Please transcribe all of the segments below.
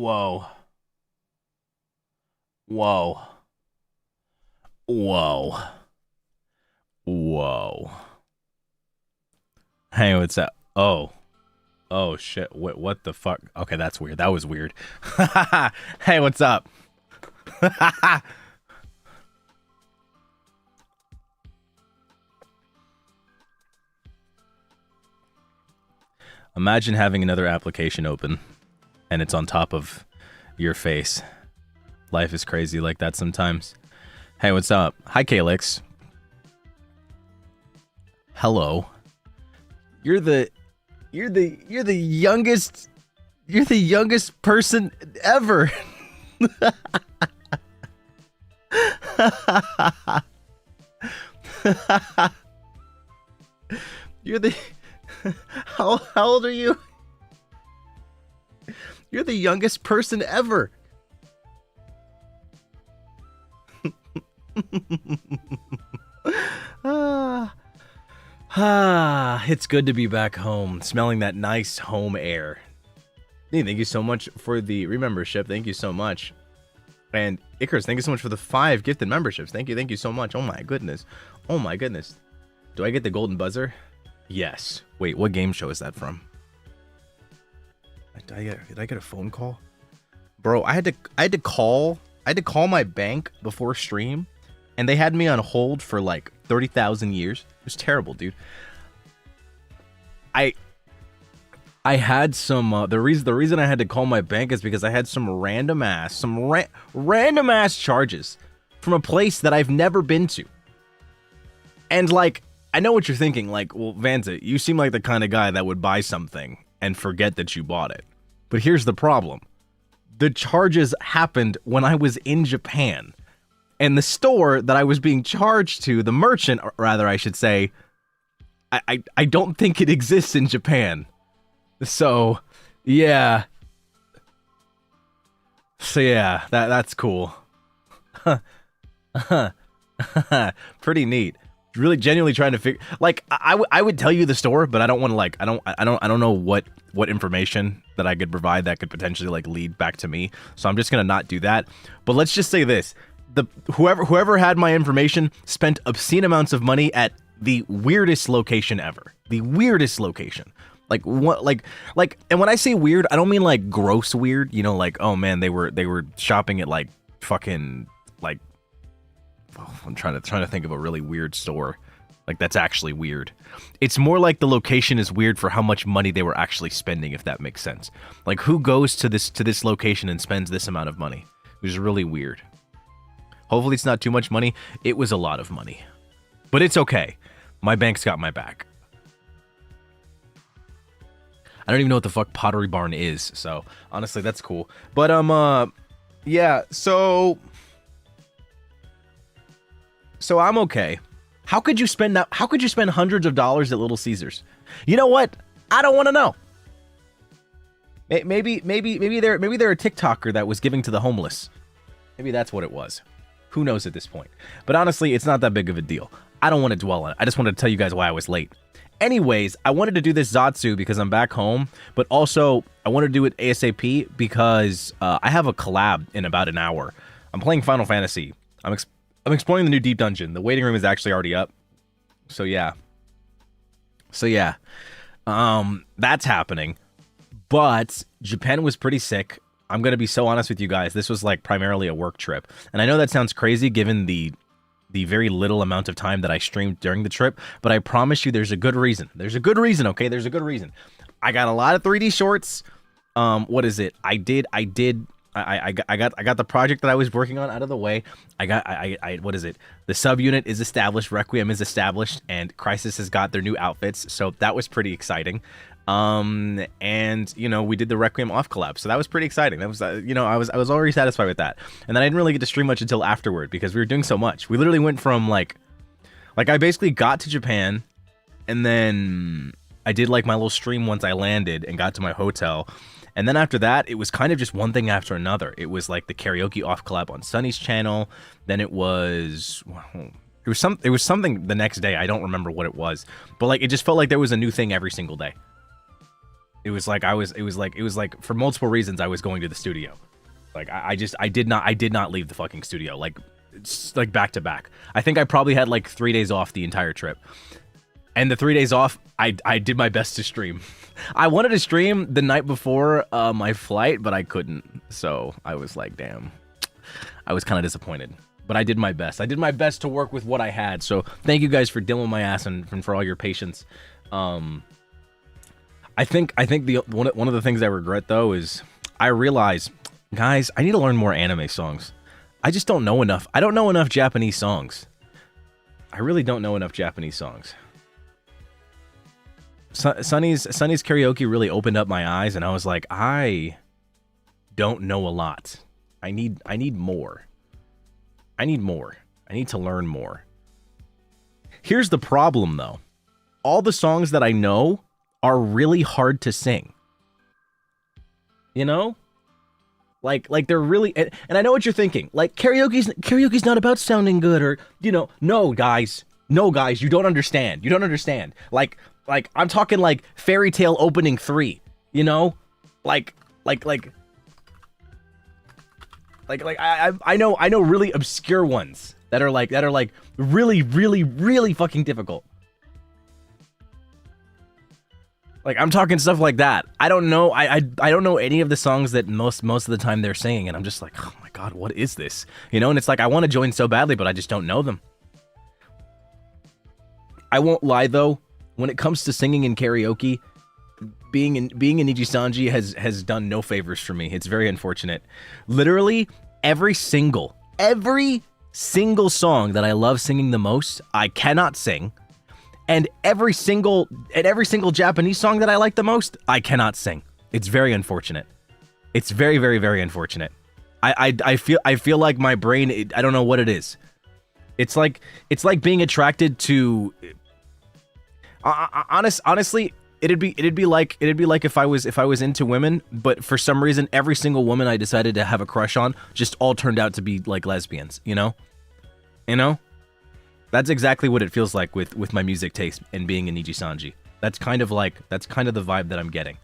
Whoa. Whoa. Whoa. Whoa. Hey, what's up? Oh. Oh, shit. What the fuck? Okay, that's weird. That was weird. Hey, what's up? Imagine having another application open, and it's on top of your face. Life is crazy like that sometimes. Hey, what's up? Hi, Kalix. Hello. You're the youngest person ever. You're the how old are you? You're the youngest person ever. It's good to be back home, smelling that nice home air. Hey, thank you so much for the remembership. Thank you so much. And Icarus, thank you so much for the 5 gifted memberships. Thank you so much. Oh my goodness. Oh my goodness. Do I get the golden buzzer? Yes. Wait, what game show is that from? Did I get a phone call? Bro, I had to call my bank before stream, and they had me on hold for like 30,000 years. It was terrible, dude. I had some the reason I had to call my bank is because I had some random ass charges from a place that I've never been to. And like, I know what you're thinking, like, well, Vanta, you seem like the kind of guy that would buy something and forget that you bought it. But here's the problem. The charges happened when I was in Japan. And the store that I was being charged to, the merchant, or rather I should say, I don't think it exists in Japan. So, yeah. That's cool. Pretty neat. Really genuinely trying to figure, like, I would tell you the store, but I don't want to, like, I don't know what information that I could provide that could potentially like lead back to me. So I'm just gonna not do that. But let's just say this: whoever had my information spent obscene amounts of money at the weirdest location ever. The weirdest location. Like what? Like, and when I say weird, I don't mean like gross weird. You know, like, oh man, they were shopping at like fucking like. Oh, I'm trying to think of a really weird store. Like, that's actually weird. It's more like the location is weird for how much money they were actually spending, if that makes sense. Like, who goes to this location and spends this amount of money? It was really weird. Hopefully it's not too much money. It was a lot of money. But it's okay. My bank's got my back. I don't even know what the fuck Pottery Barn is, so honestly, that's cool. But yeah, so I'm okay. How could you spend that? How could you spend hundreds of dollars at Little Caesars? You know what? I don't want to know. Maybe they're a TikToker that was giving to the homeless. Maybe that's what it was. Who knows at this point? But honestly, it's not that big of a deal. I don't want to dwell on it. I just wanted to tell you guys why I was late. Anyways, I wanted to do this Zatsu because I'm back home, but also I wanted to do it ASAP because I have a collab in about an hour. I'm playing Final Fantasy. I'm exploring the new deep dungeon. The waiting room is actually already up. So yeah. That's happening. But Japan was pretty sick. I'm going to be so honest with you guys. This was like primarily a work trip. And I know that sounds crazy given the very little amount of time that I streamed during the trip, but I promise you there's a good reason. There's a good reason, okay? There's a good reason. I got a lot of 3D shorts. What is it? I got the project that I was working on out of the way. What is it? The subunit is established, Requiem is established, and Krisis has got their new outfits. So that was pretty exciting. And you know, we did the Requiem off collab, so that was pretty exciting. That was, you know, I was already satisfied with that. And then I didn't really get to stream much until afterward because we were doing so much. We literally went from like I basically got to Japan, and then I did like my little stream once I landed and got to my hotel. And then after that, it was kind of just one thing after another. It was like the karaoke off collab on Sunny's channel. Then it was something the next day. I don't remember what it was, but like it just felt like there was a new thing every single day. It was like for multiple reasons I was going to the studio. Like I did not leave the fucking studio. Like it's like back to back. I think I probably had like 3 days off the entire trip. And the 3 days off, I did my best to stream. I wanted to stream the night before my flight, but I couldn't. So I was like, damn. I was kind of disappointed. But I did my best. I did my best to work with what I had. So thank you guys for dealing with my ass and for all your patience. I think one of the things I regret though is I realize, guys, I need to learn more anime songs. I just don't know enough. I don't know enough Japanese songs. I really don't know enough Japanese songs. Sunny's karaoke really opened up my eyes, and I was like, I don't know a lot. I need more. I need more. I need to learn more. Here's the problem though. All the songs that I know are really hard to sing. You know? Like they're really, and I know what you're thinking. Like karaoke's not about sounding good, or you know, no guys, you don't understand. You don't understand. Like I'm talking like Fairy Tale opening 3, you know? I know really obscure ones that are like really fucking difficult. Like I'm talking stuff like that. I don't know. I don't know any of the songs that most of the time they're singing, and I'm just like, oh my god, what is this? You know, and it's like I want to join so badly, but I just don't know them. I won't lie though, when it comes to singing in karaoke, being in Nijisanji has done no favors for me. It's very unfortunate. Literally every single song that I love singing the most, I cannot sing. And every single Japanese song that I like the most, I cannot sing. It's very unfortunate. It's very, very, very unfortunate. I feel like my brain, I don't know what it is. It's like being attracted to. Honestly, it'd be like if I was into women, but for some reason every single woman I decided to have a crush on just all turned out to be like lesbians. You know. That's exactly what it feels like with my music taste and being in Nijisanji. That's kind of the vibe that I'm getting.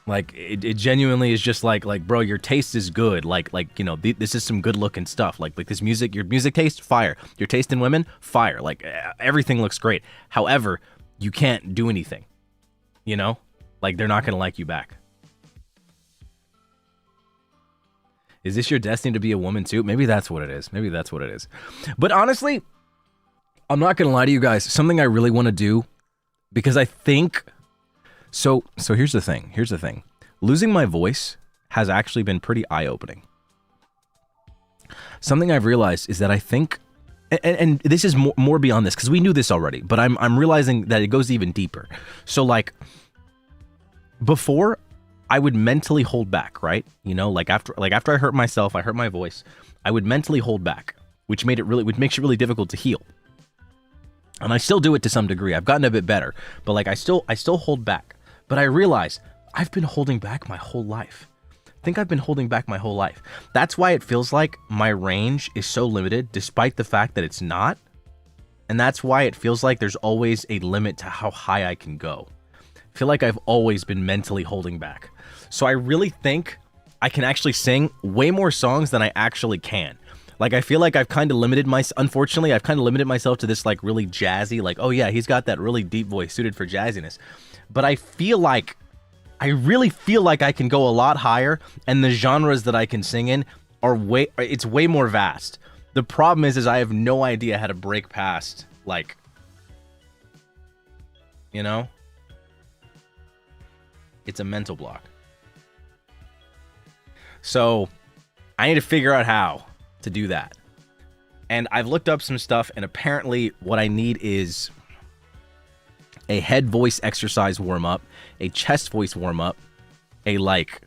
Like it genuinely is just like bro, your taste is good. Like you know, this is some good looking stuff. Like this music, your music taste, fire. Your taste in women, fire. Like everything looks great. However, you can't do anything. You know, like they're not gonna like you back. Is this your destiny to be a woman too? Maybe that's what it is. Maybe that's what it is. But honestly, I'm not gonna lie to you guys. Something I really want to do, because I think. So here's the thing. Losing my voice has actually been pretty eye-opening. Something I've realized is that I think, and this is more beyond this, because we knew this already, but I'm realizing that it goes even deeper. So like, before, I would mentally hold back, right? You know, like after I hurt myself, I hurt my voice, I would mentally hold back, which makes it really difficult to heal. And I still do it to some degree. I've gotten a bit better, but like I still hold back. But I realize I've been holding back my whole life. I think I've been holding back my whole life. That's why it feels like my range is so limited, despite the fact that it's not. And that's why it feels like there's always a limit to how high I can go. I feel like I've always been mentally holding back. So I really think I can actually sing way more songs than I actually can. Like, I feel like I've kind of limited unfortunately, I've kind of limited myself to this, like, really jazzy, like, oh yeah, he's got that really deep voice suited for jazziness. But I really feel like I can go a lot higher, and the genres that I can sing in it's way more vast. The problem is I have no idea how to break past, like, you know? It's a mental block. So, I need to figure out how to do that. And I've looked up some stuff, and apparently what I need is a head voice exercise warm-up, a chest voice warm-up, a, like,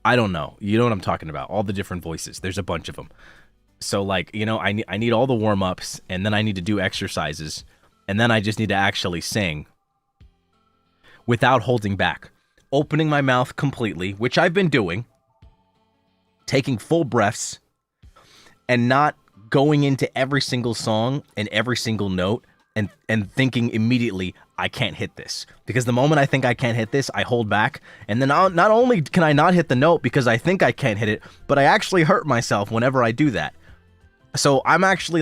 I don't know. You know what I'm talking about. All the different voices. There's a bunch of them. So, like, you know, I need all the warm-ups, and then I need to do exercises, and then I just need to actually sing without holding back. Opening my mouth completely, which I've been doing, taking full breaths, and not going into every single song and every single note and thinking immediately, I can't hit this. Because the moment I think I can't hit this, I hold back. And then not only can I not hit the note because I think I can't hit it, but I actually hurt myself whenever I do that. So it's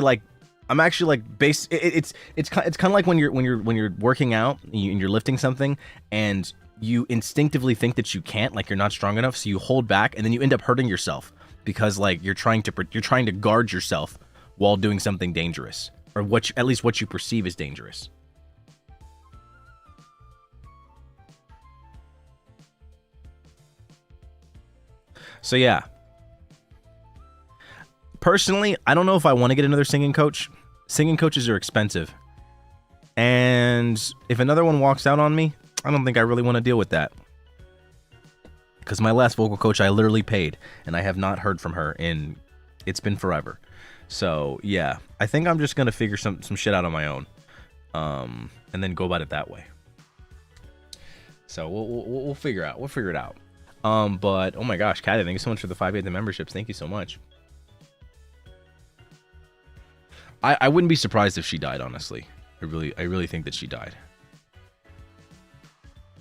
kind of like when you're working out and you're lifting something and you instinctively think that you can't, like you're not strong enough, so you hold back and then you end up hurting yourself because like you're trying to guard yourself while doing something dangerous, or at least what you perceive as dangerous. So yeah. Personally, I don't know if I want to get another singing coach. Singing coaches are expensive. And if another one walks out on me, I don't think I really want to deal with that. Because my last vocal coach I literally paid, and I have not heard from her it's been forever. So yeah, I think I'm just going to figure some shit out on my own. And then go about it that way. So we'll figure it out. We'll figure it out. But oh my gosh, Kathy, thank you so much for the 5 memberships. Thank you so much. I wouldn't be surprised if she died, honestly. I really think that she died.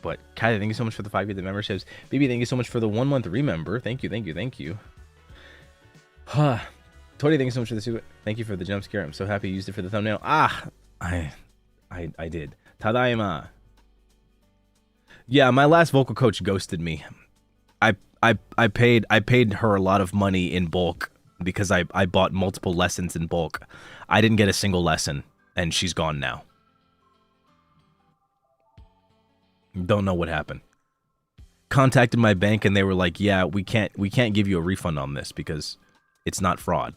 But Kathy, thank you so much for the 5 memberships. BB, thank you so much for the 1 month remember. Thank you. Huh. Tori, thank you so much for the super. Thank you for the jump scare. I'm so happy you used it for the thumbnail. I did. Tadaima. Yeah, my last vocal coach ghosted me. I paid her a lot of money in bulk because I bought multiple lessons in bulk. I didn't get a single lesson, and she's gone now. Don't know what happened. Contacted my bank and they were like, "Yeah, we can't give you a refund on this because it's not fraud."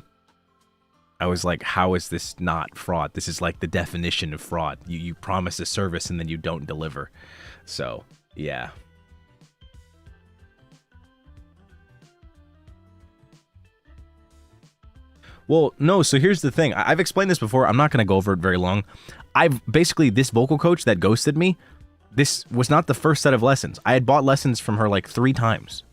I was like, "How is this not fraud? This is like the definition of fraud. You promise a service and then you don't deliver." So, yeah. Well, no, so here's the thing. I've explained this before. I'm not going to go over it very long. Basically, this vocal coach that ghosted me, this was not the first set of lessons. I had bought lessons from her like 3 times.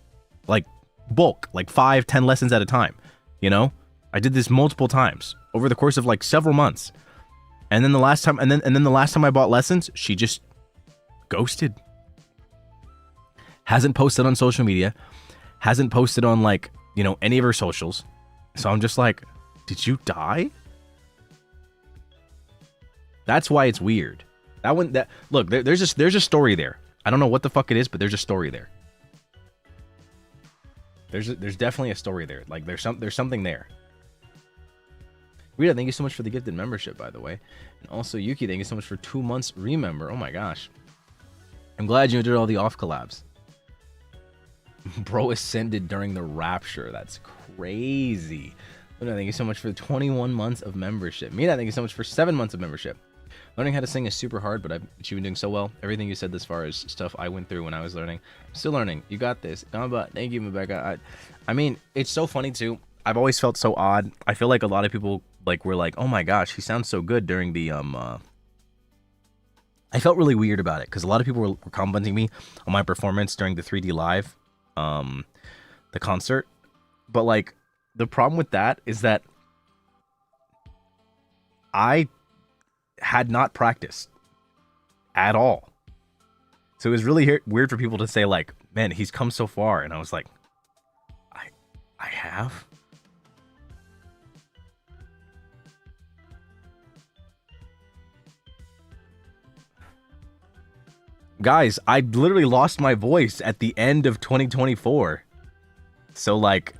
Like bulk, like 5-10 lessons at a time. You know? I did this multiple times over the course of like several months. And then the last time the last time I bought lessons, she just ghosted. Hasn't posted on social media, hasn't posted on like, you know, any of her socials. So I'm just like, did you die? That's why it's weird. Look, there's a story there. I don't know what the fuck it is, but there's a story there. There's definitely a story there. Like there's something there. Rita, thank you so much for the gifted membership, by the way. And also Yuki, thank you so much for 2 months remember. Oh my gosh. I'm glad you enjoyed all the off collabs. Bro ascended during the rapture. That's crazy. Luna, thank you so much for 21 months of membership. Mina, thank you so much for 7 months of membership. Learning how to sing is super hard, but I've been doing so well. Everything you said this far is stuff I went through when I was learning. I'm still learning. You got this. Gamba, thank you, Rebecca. I mean, it's so funny too. I've always felt so odd. I feel like a lot of people were like, "Oh my gosh, he sounds so good" during the I felt really weird about it because a lot of people were complimenting me on my performance during the 3D live, the concert. But like, the problem with that is that I had not practiced at all. So it was really weird for people to say like, "Man, he's come so far," and I was like, I have. Guys, I literally lost my voice at the end of 2024. So like,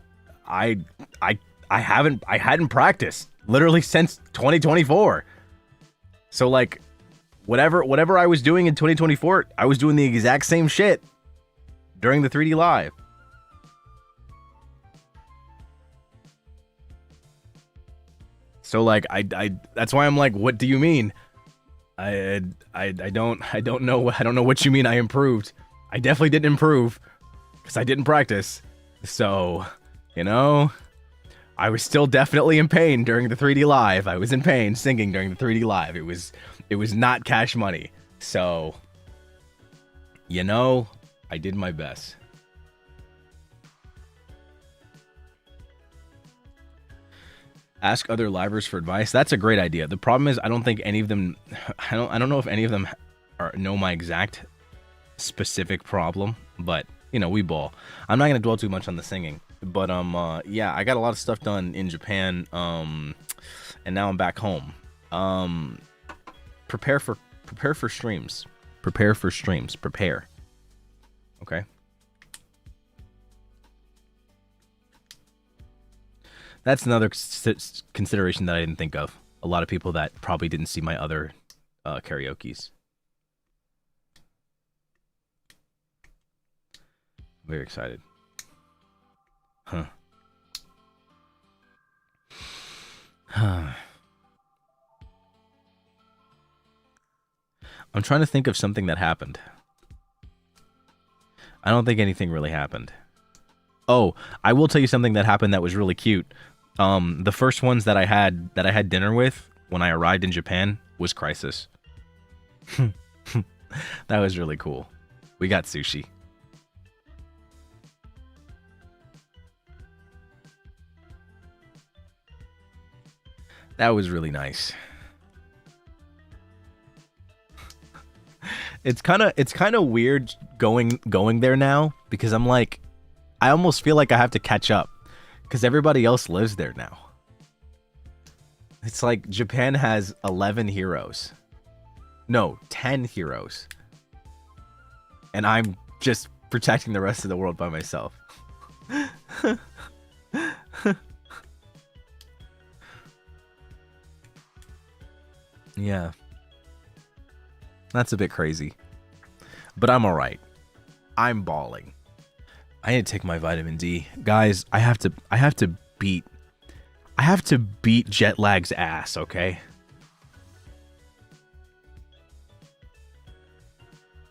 I hadn't practiced literally since 2024. So like, whatever I was doing in 2024, I was doing the exact same shit during the 3D live. So like, I that's why I'm like, what do you mean? I don't know what you mean I improved. I definitely didn't improve because I didn't practice. So, you know, I was still definitely in pain during the 3D live. I was in pain singing during the 3D live. It was not Cash Money. So, you know, I did my best. Ask other livers for advice. That's a great idea. The problem is I don't think any of them I don't know if any of them know my exact specific problem, but you know, we ball. I'm not going to dwell too much on the singing, but yeah, I got a lot of stuff done in Japan and now I'm back home. Prepare for streams. Prepare for streams. Prepare. Okay? That's another consideration that I didn't think of. A lot of people that probably didn't see my other karaokes. Very excited. Huh. I'm trying to think of something that happened. I don't think anything really happened. Oh, I will tell you something that happened that was really cute. The first ones that I had dinner with when I arrived in Japan was Krisis. That was really cool. We got sushi. That was really nice. It's kind of weird going there now because I'm like, I almost feel like I have to catch up because everybody else lives there now. It's like Japan has 11 heroes. No, 10 heroes. And I'm just protecting the rest of the world by myself. Yeah. That's a bit crazy. But I'm alright. I'm balling. I need to take my vitamin D. Guys, I have to beat jet lag's ass, okay?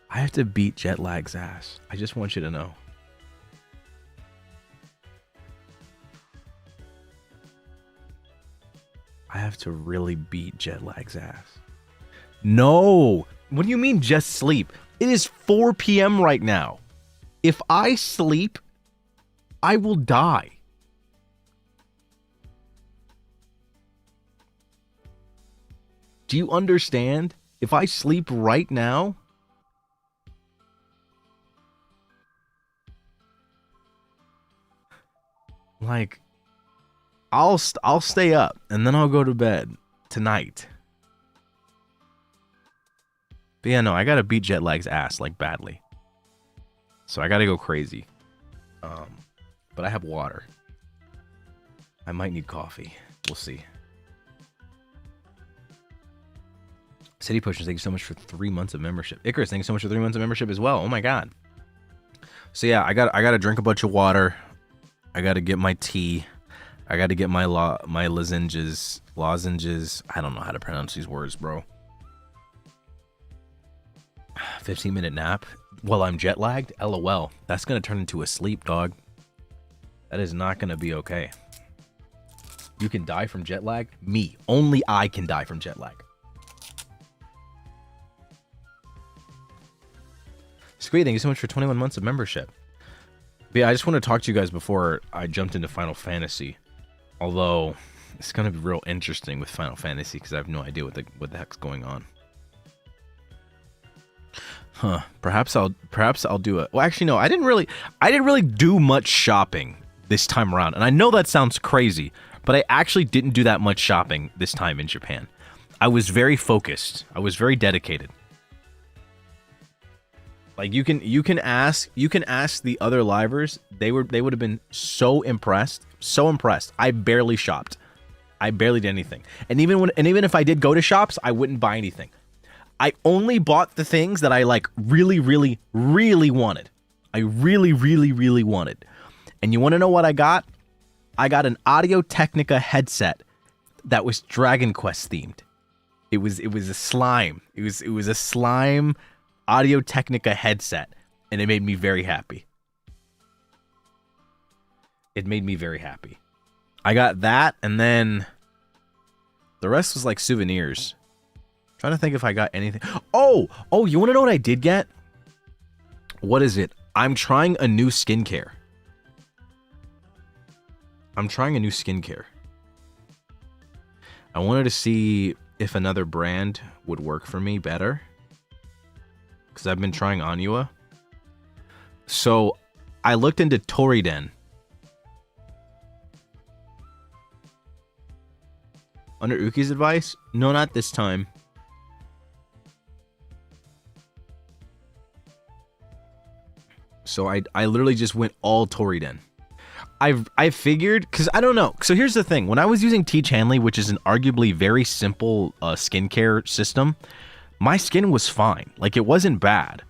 I have to beat jet lag's ass. I just want you to know. I have to really beat jet lag's ass. No! What do you mean just sleep? It is 4 p.m. right now. If I sleep, I will die. Do you understand? If I sleep right now, like, I'll stay up and then I'll go to bed tonight. But yeah, no, I gotta beat jet lag's ass, like, badly. So I gotta go crazy. But I have water. I might need coffee. We'll see. City Potions, thank you so much for 3 months of membership. Icarus, thank you so much for 3 months of membership as well. Oh my god. So yeah, I gotta drink a bunch of water. I gotta get my tea. I gotta get my lozenges. I don't know how to pronounce these words, bro. 15-minute nap while I'm jet lagged? LOL. That's gonna turn into a sleep, dog. That is not gonna be okay. You can die from jet lag? Me. Only I can die from jet lag. Squeed, thank you so much for 21 months of membership. But yeah, I just want to talk to you guys before I jumped into Final Fantasy. Although, it's gonna be real interesting with Final Fantasy because I have no idea what the heck's going on. Huh. Perhaps I'll do it. Well, actually, no. I didn't really do much shopping this time around, and I know that sounds crazy, but I actually didn't do that much shopping this time in Japan. I was very focused. I was very dedicated. Like you can ask the other livers. They would have been so impressed. So impressed. I barely shopped. I barely did anything. And even if I did go to shops, I wouldn't buy anything. I only bought the things that I like really wanted. I really wanted. And you want to know what I got? I got an Audio Technica headset that was Dragon Quest themed. It was a slime. It was a slime Audio Technica headset, and it made me very happy. It made me very happy. I got that, and then the rest was like souvenirs. Trying to think if I got anything. Oh, you want to know what I did get? What is it? I'm trying a new skincare. I wanted to see if another brand would work for me better, because I've been trying Anua. So I looked into Toriden. Under Uki's advice? No, not this time. So I literally just went all Toriden. I figured, because I don't know. So here's the thing. When I was using Teach Hanley, which is an arguably very simple skincare system, my skin was fine. Like, it wasn't bad.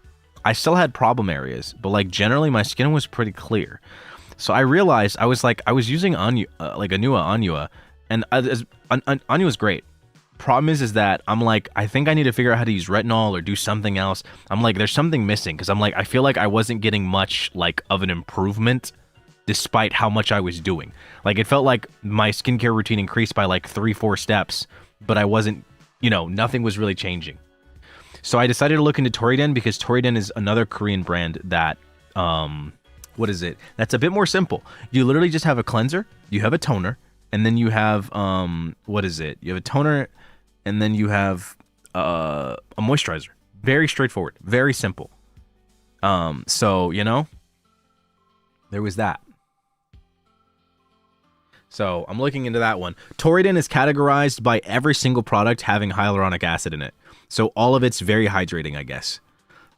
I still had problem areas, but like generally my skin was pretty clear. So I realized I was using Anua, and Anua's great. Problem is that I'm like, I think I need to figure out how to use retinol or do something else. I'm like, there's something missing, because I'm like, I feel like I wasn't getting much like of an improvement despite how much I was doing. Like, it felt like my skincare routine increased by like 3-4 steps, but I wasn't, you know, nothing was really changing. So I decided to look into Toriden, because Toriden is another Korean brand that, what is it? That's a bit more simple. You literally just have a cleanser, you have a toner, and then you have, what is it? You have a toner, and then you have a moisturizer. Very straightforward, very simple. So, you know, there was that. So I'm looking into that one. Toriden is categorized by every single product having hyaluronic acid in it. So all of it's very hydrating, I guess.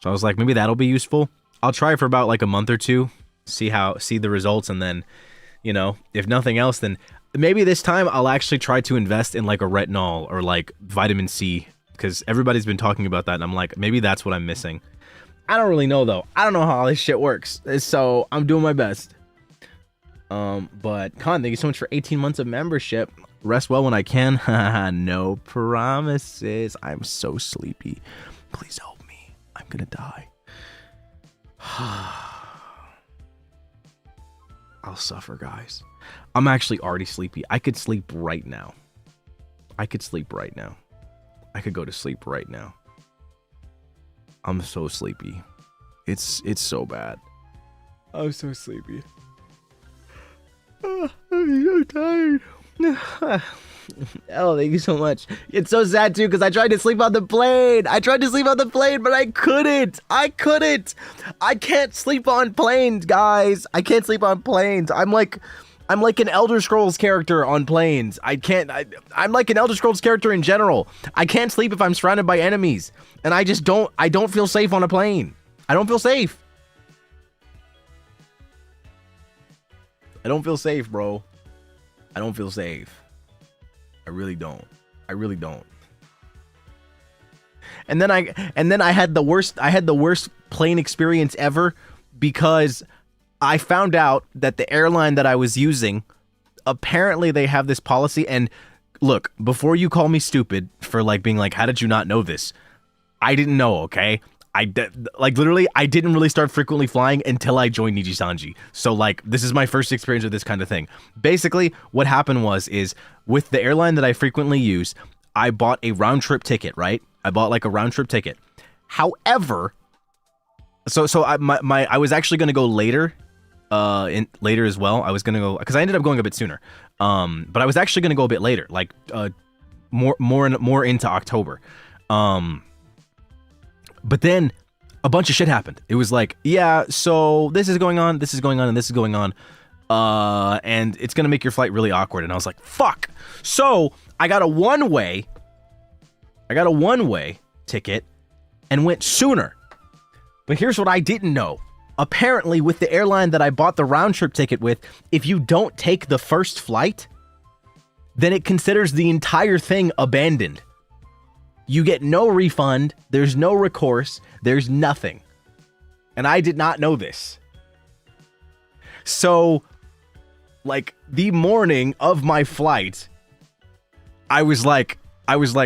So I was like, maybe that'll be useful. I'll try it for about like a month or two, see the results, and then, you know, if nothing else, then maybe this time I'll actually try to invest in like a retinol or like vitamin C, because everybody's been talking about that, and I'm like, maybe that's what I'm missing. I don't really know though. I don't know how all this shit works, so I'm doing my best. But Khan, thank you so much for 18 months of membership. Rest well when I can. No promises. I'm so sleepy. Please help me. I'm gonna die. I'll suffer, guys. I'm actually already sleepy. I could sleep right now. I could sleep right now. I could go to sleep right now. I'm so sleepy. It's so bad. I'm so sleepy. I'm so tired. Oh, thank you so much. It's so sad too, because I tried to sleep on the plane. But I couldn't. I can't sleep on planes, guys. I can't sleep on planes. I'm like an Elder Scrolls character on planes. I'm like an Elder Scrolls character in general. I can't sleep if I'm surrounded by enemies. And I don't feel safe on a plane. I don't feel safe. I don't feel safe, bro. I don't feel safe. I really don't. And then I had the worst plane experience ever, because I found out that the airline that I was using, apparently they have this policy. And look, before you call me stupid for like being like, how did you not know this? I didn't know, okay? I didn't really start frequently flying until I joined Nijisanji. So like, this is my first experience with this kind of thing. Basically, what happened is with the airline that I frequently use, I bought a round trip ticket, right? I bought like a round trip ticket. However, I was actually going to go later, later as well. I was going to go, because I ended up going a bit sooner. But I was actually going to go a bit later, like more into October. But then a bunch of shit happened. It was like, yeah, so this is going on, and this is going on. And it's going to make your flight really awkward. And I was like, fuck. So I got a one-way ticket and went sooner. But here's what I didn't know. Apparently, with the airline that I bought the round trip ticket with, if you don't take the first flight, then it considers the entire thing abandoned. You get no refund, there's no recourse, there's nothing. And I did not know this. So, like, the morning of my flight, I was like,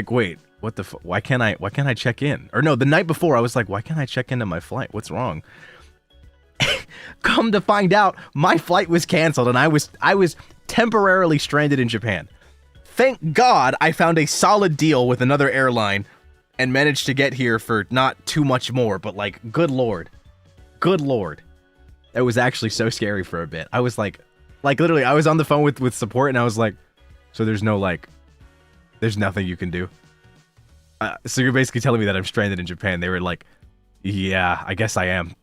wait, what the why can't I check in? Or no, the night before, I was like, why can't I check into my flight? What's wrong? Come to find out, my flight was canceled, and I was temporarily stranded in Japan. Thank God I found a solid deal with another airline and managed to get here for not too much more, but like, good lord. It was actually so scary for a bit. I was like literally, I was on the phone with support, and I was like, so there's no like There's nothing you can do. So you're basically telling me that I'm stranded in Japan. They were like, yeah, I guess I am.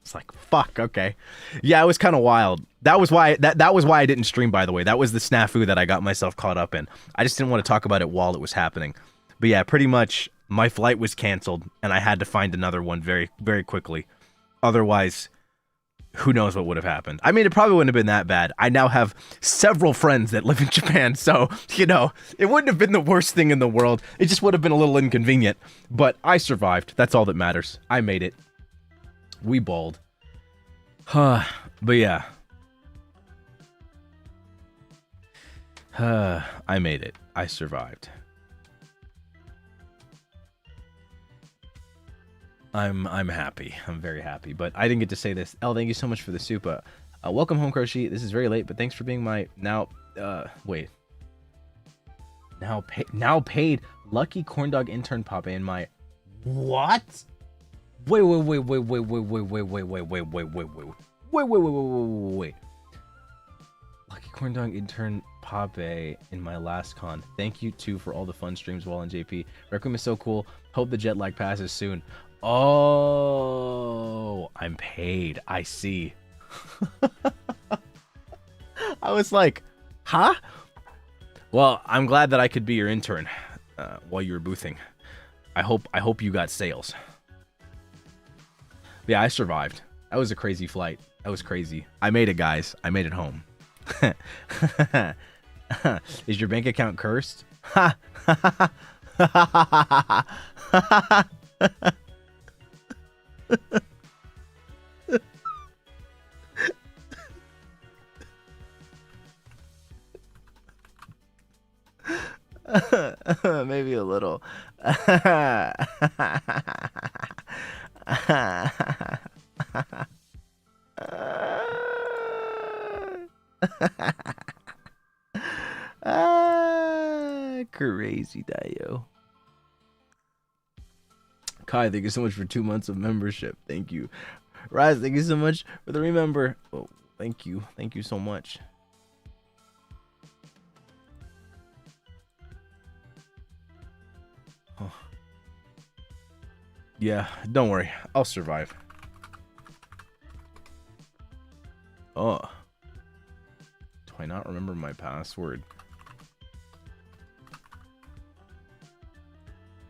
It's like, fuck, okay. Yeah, it was kind of wild. That was why that was why I didn't stream, by the way. That was the snafu that I got myself caught up in. I just didn't want to talk about it while it was happening. But yeah, pretty much my flight was canceled and I had to find another one very, very quickly. Otherwise, who knows what would have happened. I mean, it probably wouldn't have been that bad. I now have several friends that live in Japan, so, you know, it wouldn't have been the worst thing in the world. It just would have been a little inconvenient. But I survived. That's all that matters. I made it. We balled. But yeah. I made it. I survived. I'm happy. I'm very happy. But I didn't get to say this. Elle, thank you so much for the super. Welcome home, Crochet. This is very late, but thanks for being my now paid lucky corn dog intern pop in my what? Wait. Lucky corn dog intern Pape in my last con. Thank you too for all the fun streams while in JP. Requiem is so cool. Hope the jet lag passes soon. Oh, I'm paid. I see. I was like, huh? Well, I'm glad that I could be your intern while you were boothing. I hope you got sales. Yeah, I survived. That was a crazy flight. That was crazy. I made it, guys. I made it home. Is your bank account cursed? Ha! Maybe a little. Crazy Dio. Kai, thank you so much for 2 months of membership. Thank you. Rise, thank you so much for the remember. Oh, thank you. Thank you so much. Oh. Yeah, don't worry. I'll survive. Oh. Do I not remember my password?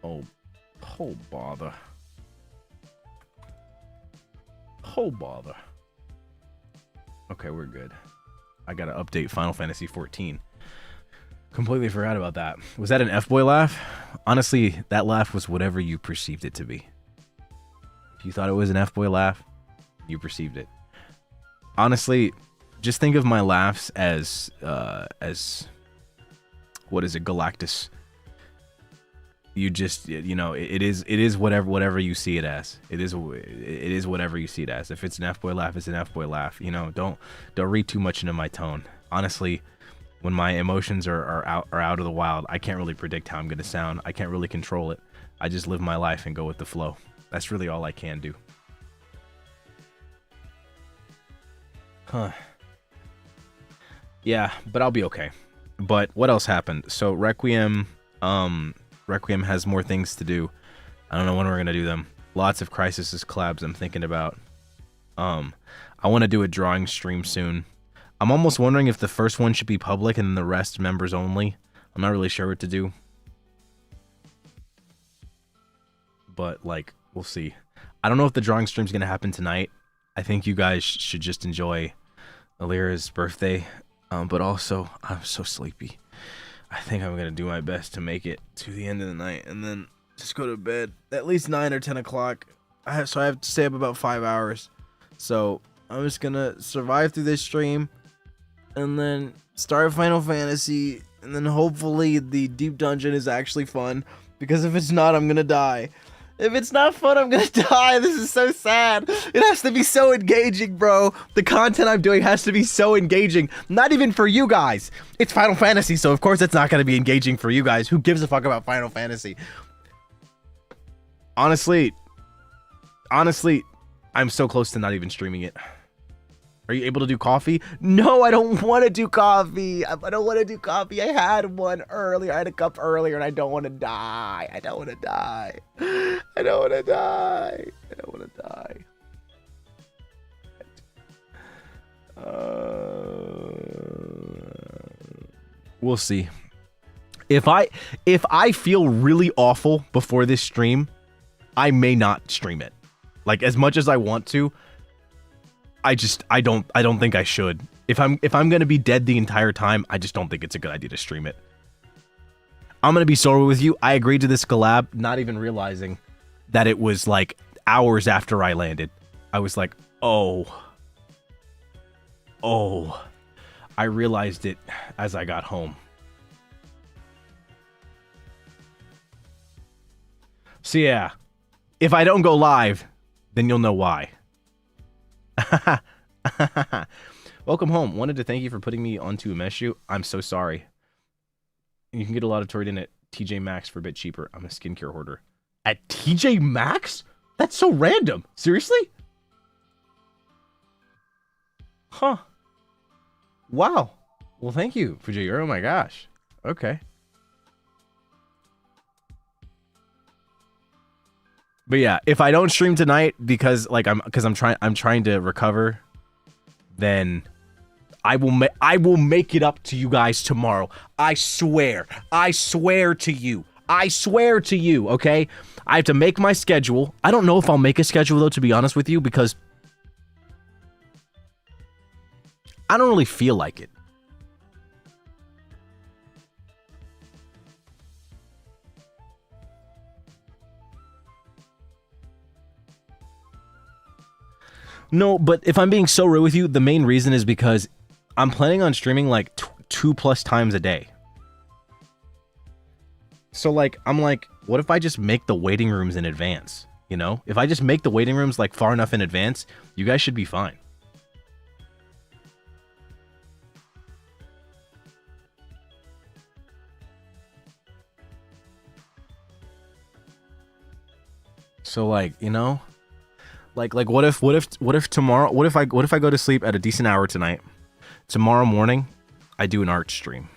Oh bother. Oh bother. Okay, we're good. I gotta update Final Fantasy 14. Completely forgot about that. Was that an F-boy laugh? Honestly, that laugh was whatever you perceived it to be. If you thought it was an F-boy laugh, you perceived it. Honestly, just think of my laughs as what is it, Galactus? You just, you know, it is whatever you see it as. It is whatever you see it as. If it's an F-boy laugh, it's an F-boy laugh. You know, don't read too much into my tone. Honestly, when my emotions are out of the wild, I can't really predict how I'm gonna sound. I can't really control it. I just live my life and go with the flow. That's really all I can do. Huh. Yeah, but I'll be okay. But what else happened? So Requiem has more things to do. I don't know when we're gonna do them. Lots of Krisis collabs I'm thinking about. I want to do a drawing stream soon. I'm almost wondering if the first one should be public and then the rest members only. I'm not really sure what to do. But, like, we'll see. I don't know if the drawing stream's gonna happen tonight. I think you guys should just enjoy Alira's birthday. But also, I'm so sleepy. I think I'm gonna do my best to make it to the end of the night and then just go to bed at least 9 or 10 o'clock. I have to stay up about 5 hours. So I'm just gonna survive through this stream and then start Final Fantasy, and then hopefully the deep dungeon is actually fun, because if it's not, I'm gonna die. If it's not fun, I'm gonna die. This is so sad. It has to be so engaging, bro. The content I'm doing has to be so engaging. Not even for you guys. It's Final Fantasy, so of course it's not gonna be engaging for you guys. Who gives a fuck about Final Fantasy? Honestly, I'm so close to not even streaming it. Are you able to do coffee? No, I don't want to do coffee. I don't want to do coffee. I had one earlier. I had a cup earlier, and I don't want to die. I don't want to die. I don't want to die. I don't want to die. We'll see. If I feel really awful before this stream, I may not stream it. Like, as much as I want to, I don't think I should. If I'm gonna be dead the entire time, I just don't think it's a good idea to stream it. I'm gonna be sorry with you. I agreed to this collab, not even realizing that it was like hours after I landed. I was like, oh, I realized it as I got home. So yeah, if I don't go live, then you'll know why. Welcome home. Wanted to thank you for putting me onto a mesh shoe. I'm so sorry. You can get a lot of Toradin at TJ Maxx for a bit cheaper. I'm a skincare hoarder. At TJ Maxx? That's so random. Seriously? Huh. Wow. Well, thank you, Fujir. Oh my gosh. Okay. But yeah, if I don't stream tonight because like I'm trying to recover, then I will make it up to you guys tomorrow. I swear. I swear to you. I swear to you, okay? I have to make my schedule. I don't know if I'll make a schedule though, to be honest with you, because I don't really feel like it. No, but if I'm being so real with you, the main reason is because I'm planning on streaming like 2+ times a day. So like, I'm like, what if I just make the waiting rooms in advance? You know, if I just make the waiting rooms like far enough in advance, you guys should be fine. So like, you know, like what if tomorrow, what if I go to sleep at a decent hour tonight? Tomorrow morning, I do an art stream.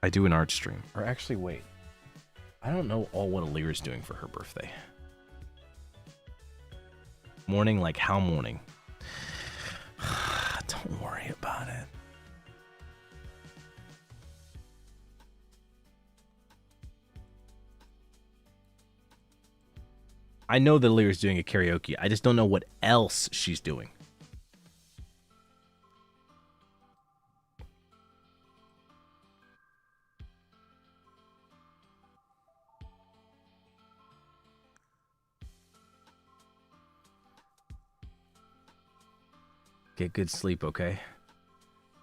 I do an art stream. Or actually, wait. I don't know all what Alira's doing for her birthday. Morning, like how morning? Don't worry about it. I know that Alira's doing a karaoke. I just don't know what else she's doing. Get good sleep, okay?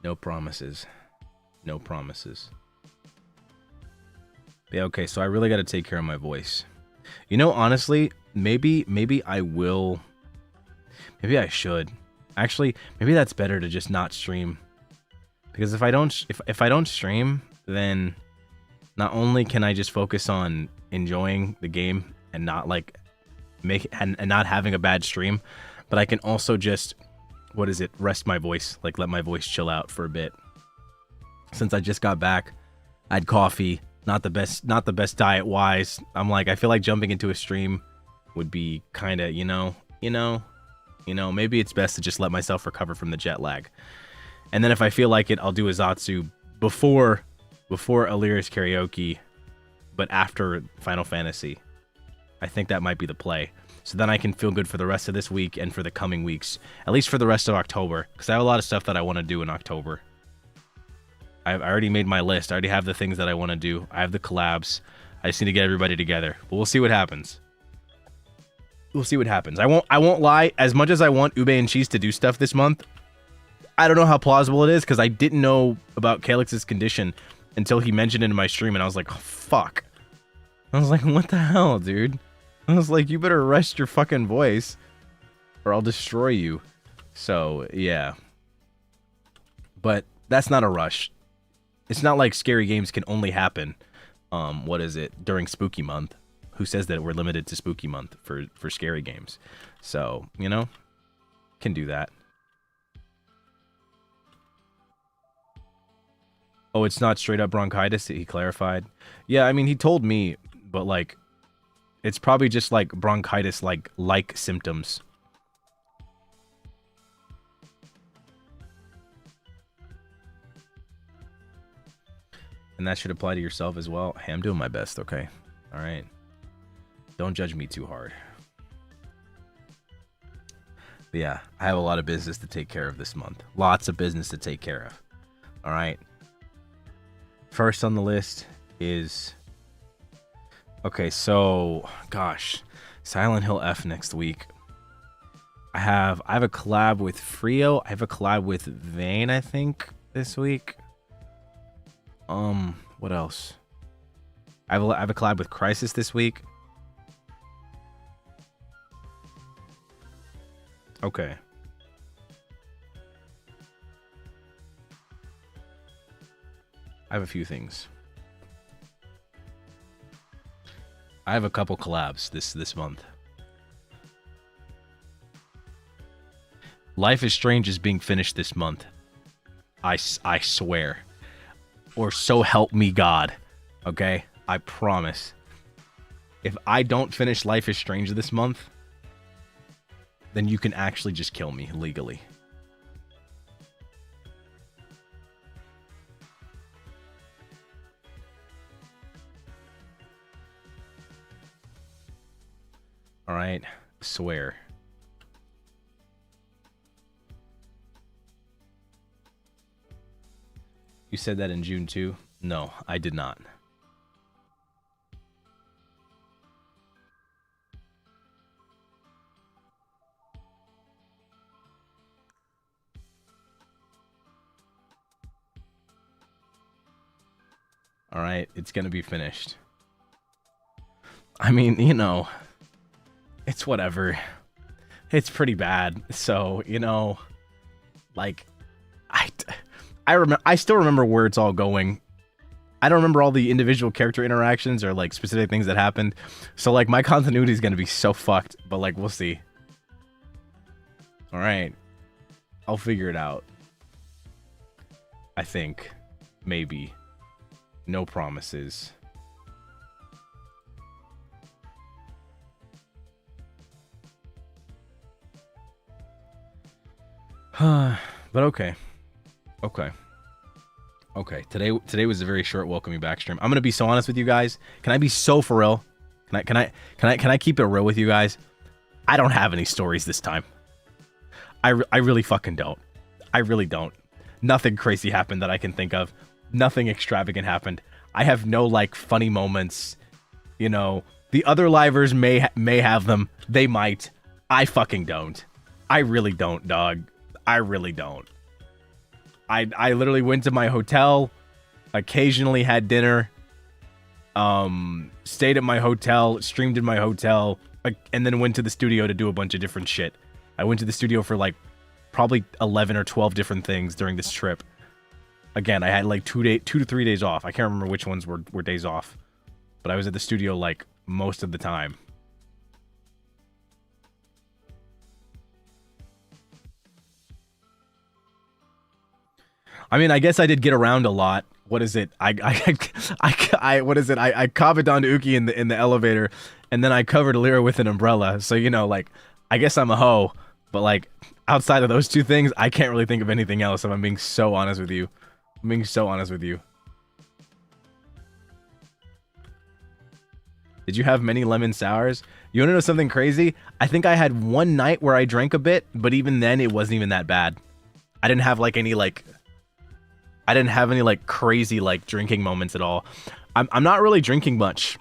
No promises. No promises. Yeah, okay, so I really got to take care of my voice. You know, honestly, maybe I will. Maybe I should. Actually, maybe that's better to just not stream. Because if I don't stream, then not only can I just focus on enjoying the game and not like and not having a bad stream, but I can also just rest my voice, like let my voice chill out for a bit. Since I just got back, I had coffee, not the best diet wise. I'm like, I feel like jumping into a stream would be kind of, you know, maybe it's best to just let myself recover from the jet lag. And then if I feel like it, I'll do a Zatsu before Alira's karaoke, but after Final Fantasy. I think that might be the play. So then I can feel good for the rest of this week and for the coming weeks. At least for the rest of October. Because I have a lot of stuff that I want to do in October. I already made my list. I already have the things that I want to do. I have the collabs. I just need to get everybody together. But we'll see what happens. We'll see what happens. I won't lie. As much as I want Ube and Cheese to do stuff this month, I don't know how plausible it is. Because I didn't know about Calix's condition until he mentioned it in my stream. And I was like, oh, fuck. I was like, what the hell, dude? I was like, you better rest your fucking voice or I'll destroy you. So, yeah. But that's not a rush. It's not like scary games can only happen, during spooky month. who says that we're limited to spooky month for scary games. So, you know, can do that. Oh, it's not straight up bronchitis, he clarified. Yeah, I mean, he told me, but like, it's probably just like bronchitis, like symptoms. And that should apply to yourself as well. Hey, I'm doing my best, okay? All right. Don't judge me too hard. But yeah, I have a lot of business to take care of this month. Lots of business to take care of. All right. First on the list is... Okay, so... Gosh. Silent Hill F next week. I have a collab with Frio. I have a collab with Vane, I think, this week. What else? I have a collab with Krisis this week. Okay. I have a few things. I have a couple collabs this month. Life is Strange is being finished this month. I swear. Or so help me God. Okay? I promise. If I don't finish Life is Strange this month, then you can actually just kill me legally. Alright? Swear. You said that in June too? No, I did not. All right, it's going to be finished. I mean, you know, it's whatever. It's pretty bad. So, you know, like, I still remember where it's all going. I don't remember all the individual character interactions or like specific things that happened. So like my continuity is going to be so fucked, but like we'll see. All right. I'll figure it out. I think. Maybe. No promises. But okay. Okay. Today was a very short welcome you back stream. I'm gonna be so honest with you guys. Can I be so for real? Can I keep it real with you guys? I don't have any stories this time. I really fucking don't. I really don't. Nothing crazy happened that I can think of. Nothing extravagant happened. I have no like funny moments. You know, the other livers may have them. They might. I fucking don't. I really don't, dog. I really don't. I literally went to my hotel, occasionally had dinner, stayed at my hotel, streamed in my hotel, and then went to the studio to do a bunch of different shit. I went to the studio for like probably 11 or 12 different things during this trip. Again, I had like 2 to 3 days off. I can't remember which ones were days off, but I was at the studio like most of the time. I mean, I guess I did get around a lot. What is it? I what is it? I commented on Uki in the elevator, and then I covered Lyra with an umbrella. So you know, like, I guess I'm a hoe. But like, outside of those two things, I can't really think of anything else. If I'm being so honest with you, I'm being so honest with you. Did you have many lemon sours? You want to know something crazy? I think I had one night where I drank a bit, but even then, it wasn't even that bad. I didn't have like any like. I didn't have any like crazy like drinking moments at all. I'm not really drinking much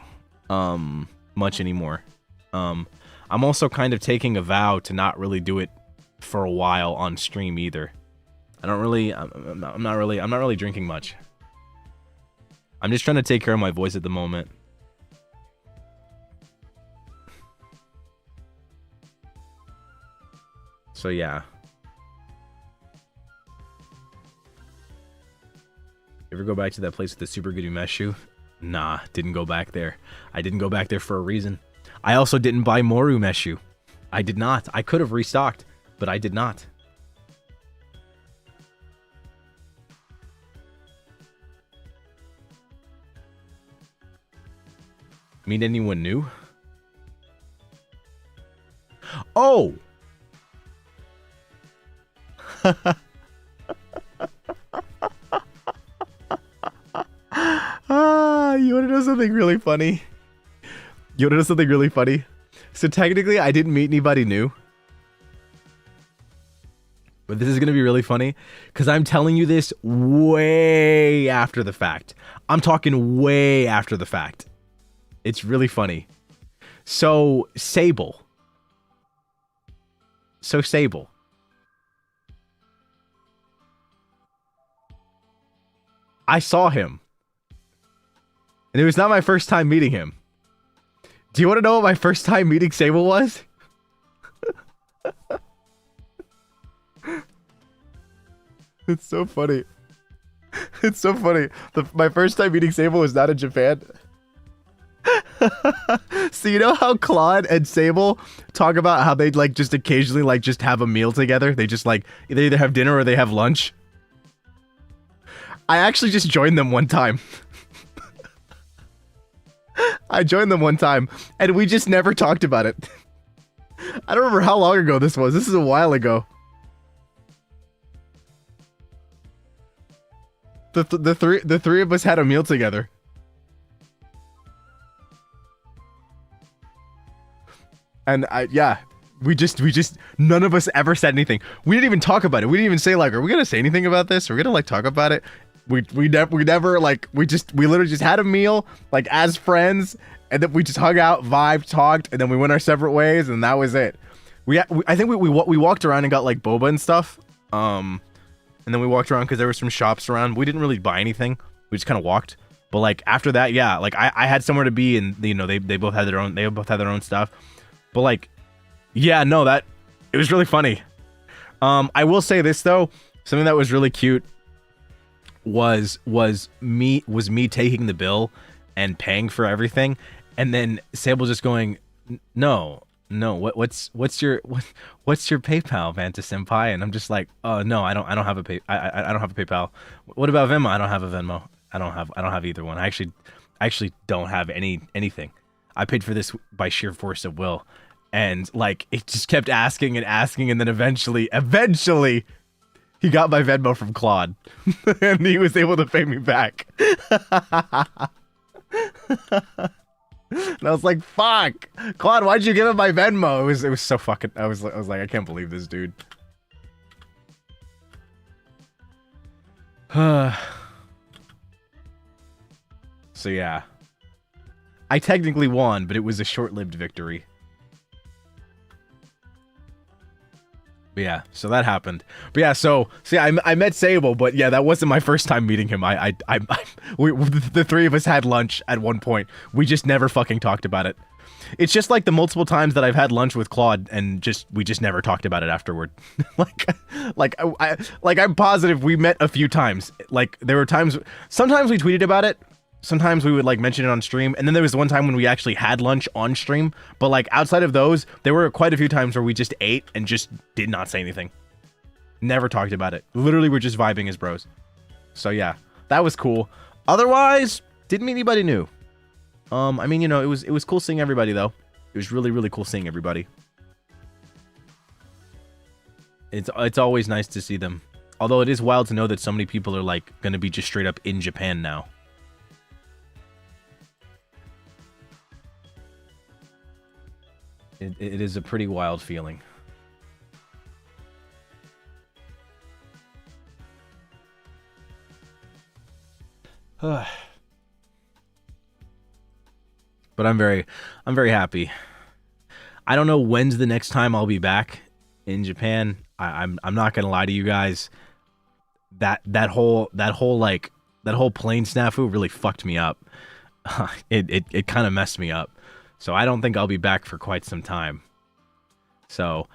anymore. I'm also kind of taking a vow to not really do it for a while on stream either. I'm not really drinking much. I'm just trying to take care of my voice at the moment. So yeah. Ever go back to that place with the super good mesh shoe? Nah, didn't go back there. I didn't go back there for a reason. I also didn't buy more Umeshu. I did not. I could have restocked, but I did not. Meet anyone new? Oh! You want to know something really funny? You want to know something really funny? So technically, I didn't meet anybody new. But this is going to be really funny because I'm telling you this way after the fact. I'm talking way after the fact. It's really funny. So, Sable. I saw him. And it was not my first time meeting him. Do you want to know what my first time meeting Sable was? It's so funny. It's so funny. My first time meeting Sable was not in Japan. So you know how Claude and Sable talk about how they'd like just occasionally like just have a meal together? They just like they either have dinner or they have lunch. I actually just joined them one time. I joined them one time and we just never talked about it. I don't remember how long ago this was. This is a while ago. The three of us had a meal together. And we just none of us ever said anything. We didn't even talk about it. We didn't even say like, are we gonna say anything about this? Are we gonna like talk about it? We never like we literally just had a meal like as friends, and then we just hung out, vibed, talked, and then we went our separate ways, and that was it. I think we walked around and got like boba and stuff. And then we walked around because there were some shops around. We didn't really buy anything. We just kind of walked. But like after that, yeah, like I had somewhere to be, and you know they both had their own stuff. But like, yeah, no, it was really funny. I will say this though, something that was really cute was me taking the bill and paying for everything, and then Sable just going, no, what's your PayPal, Vanta Senpai? And I'm just like, oh no, I don't have a I don't have a PayPal. What about Venmo? I don't have a Venmo. I don't have either one. I actually don't have anything. I paid for this by sheer force of will. And like it just kept asking and asking, and then eventually he got my Venmo from Claude. And he was able to pay me back. And I was like, fuck, Claude, why'd you give him my Venmo? It was so fucking, I was like, I can't believe this dude. So yeah, I technically won, but it was a short-lived victory. But yeah, so that happened. But yeah, so yeah, I met Sable, but yeah, that wasn't my first time meeting him. The three of us had lunch at one point. We just never fucking talked about it. It's just like the multiple times that I've had lunch with Claude and we just never talked about it afterward. I'm positive we met a few times. Like there were times, sometimes we tweeted about it. Sometimes we would like mention it on stream, and then there was one time when we actually had lunch on stream. But like outside of those, there were quite a few times where we just ate and just did not say anything. Never talked about it. Literally, we're just vibing as bros. So yeah, that was cool. Otherwise, didn't meet anybody new. I mean, you know, it was cool seeing everybody though. It was really cool seeing everybody. It's always nice to see them. Although it is wild to know that so many people are like going to be just straight up in Japan now. It is a pretty wild feeling. But I'm very happy. I don't know when's the next time I'll be back in Japan. I'm not gonna lie to you guys. That whole plane snafu really fucked me up. It kind of messed me up. So I don't think I'll be back for quite some time. So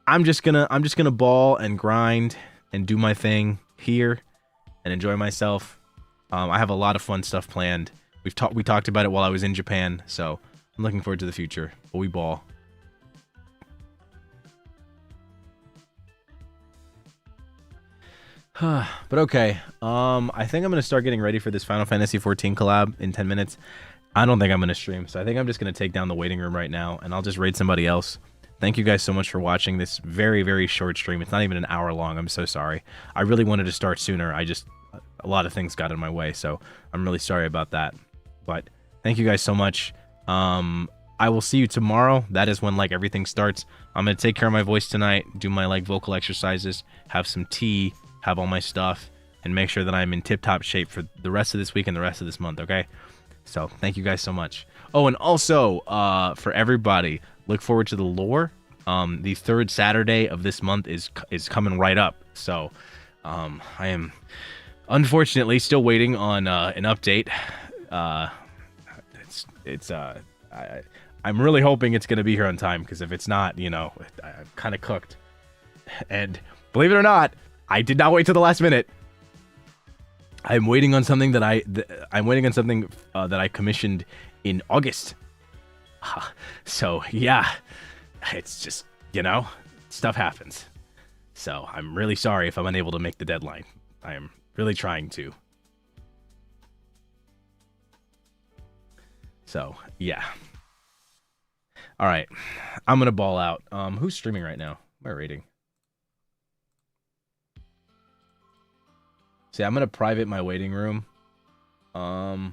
I'm just gonna ball and grind and do my thing here and enjoy myself. I have a lot of fun stuff planned. We talked about it while I was in Japan, so I'm looking forward to the future. But we ball. But okay, I think I'm gonna start getting ready for this Final Fantasy 14 collab in 10 minutes. I don't think I'm gonna stream, so I think I'm just gonna take down the waiting room right now, and I'll just raid somebody else. Thank you guys so much for watching this very, very short stream. It's not even an hour long. I'm so sorry. I really wanted to start sooner. A lot of things got in my way, so I'm really sorry about that. But thank you guys so much. I will see you tomorrow. That is when like everything starts. I'm gonna take care of my voice tonight, do my like vocal exercises, have some tea, have all my stuff, and make sure that I'm in tip-top shape for the rest of this week and the rest of this month, okay? So, thank you guys so much. Oh, and also, for everybody, look forward to the lore. The third Saturday of this month is coming right up. So, I am unfortunately still waiting on an update. I'm really hoping it's going to be here on time, because if it's not, you know, I'm kind of cooked. And believe it or not, I did not wait till the last minute. I'm waiting on something that I commissioned in August. So yeah, it's just, you know, stuff happens. So I'm really sorry if I'm unable to make the deadline. I am really trying to. So yeah. All right, I'm gonna ball out. Who's streaming right now? My rating. See, I'm gonna private my waiting room. I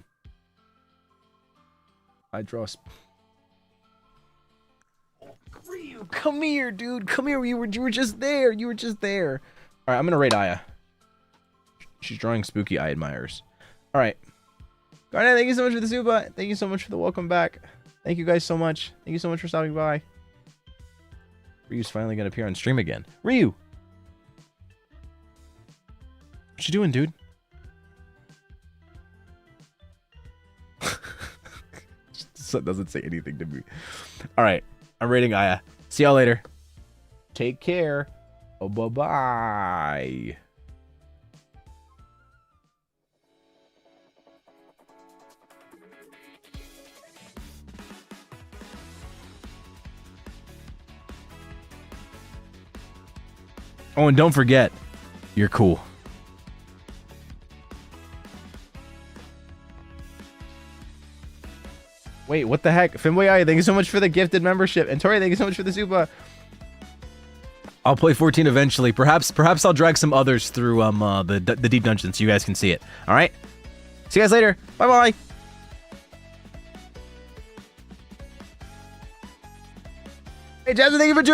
draw. Ryu, come here, dude. Come here. You were just there. You were just there. All right, I'm gonna raid Aya. She's drawing spooky eye admirers. All right, Garnet, thank you so much for the super. Thank you so much for the welcome back. Thank you guys so much. Thank you so much for stopping by. Ryu's finally gonna appear on stream again. Ryu. What you doing, dude? That doesn't say anything to me. All right, I'm rating Aya. See y'all later. Take care. Oh, bye-bye. Oh, and don't forget, you're cool. Wait, what the heck? Finboy Eye, thank you so much for the gifted membership. And Tori, thank you so much for the super. I'll play 14 eventually. Perhaps I'll drag some others through the deep dungeon so you guys can see it. All right? See you guys later. Bye-bye. Hey, Jasmine, thank you for joining.